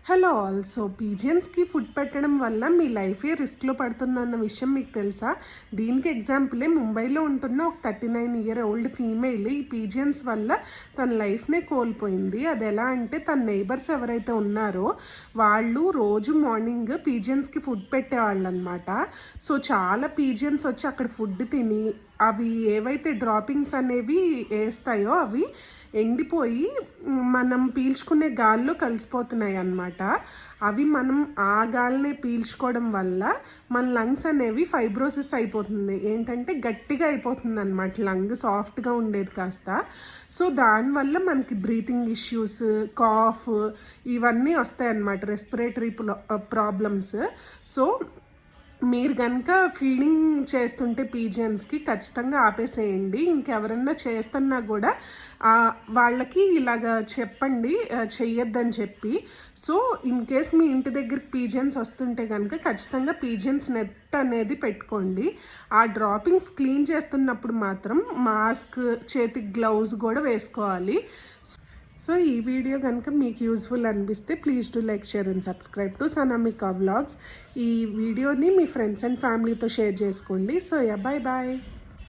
Hello all. So పీజియన్స్కి food పెట్టడం వల్ల మీ లైఫే రిస్క్లో పడుతుందన్న విషయం మీకు తెలుసా? దీనికి ఎగ్జాంపులే ముంబైలో ఉంటున్న ఒక 39-year-old ఫీమేల్ ఈ పీజియన్స్ వల్ల తన లైఫ్నే కోల్పోయింది. అది ఎలా అంటే తన నైబర్స్ ఎవరైతే ఉన్నారో వాళ్ళు రోజు మార్నింగ్ పీజియన్స్కి ఫుడ్ పెట్టేవాళ్ళు అనమాట. సో చాలా పీజియన్స్ వచ్చి అక్కడ ఫుడ్ తిని అవి ఏవైతే డ్రాపింగ్స్ అనేవి వేస్తాయో అవి ఎండిపోయి మనం పీల్చుకునే గాల్లో కలిసిపోతున్నాయి అన్నమాట. అవి మనం ఆ గాలిని పీల్చుకోవడం వల్ల మన లంగ్స్ అనేవి ఫైబ్రోసిస్ అయిపోతుంది. ఏంటంటే గట్టిగా అయిపోతుంది అనమాట, లంగ్ సాఫ్ట్గా ఉండేది కాస్త. సో దానివల్ల మనకి బ్రీతింగ్ ఇష్యూస్, కాఫ్ ఇవన్నీ వస్తాయి అన్నమాట, రెస్పిరేటరీ ప్రాబ్లమ్స్. సో మీరు కనుక ఫీడింగ్ చేస్తుంటే పీజియన్స్కి ఖచ్చితంగా ఆపేసేయండి. ఇంకెవరన్నా చేస్తున్నా కూడా వాళ్ళకి ఇలాగ చెప్పండి చెయ్యొద్దని చెప్పి. సో ఇన్ కేస్ మీ ఇంటి దగ్గరికి పీజియన్స్ వస్తుంటే కనుక ఖచ్చితంగా పీజియన్స్ నెట్ అనేది పెట్టుకోండి. ఆ డ్రాపింగ్స్ క్లీన్ చేస్తున్నప్పుడు మాత్రం మాస్క్, చేతికి గ్లౌజ్ కూడా వేసుకోవాలి. సో ఈ వీడియో కనుక మీకు యూస్ఫుల్ అనిపిస్తే please do like, share and subscribe to Sanamika vlogs. ఈ వీడియోని మీ ఫ్రెండ్స్ అండ్ ఫ్యామిలీతో షేర్ చేసుకోండి. So bye bye.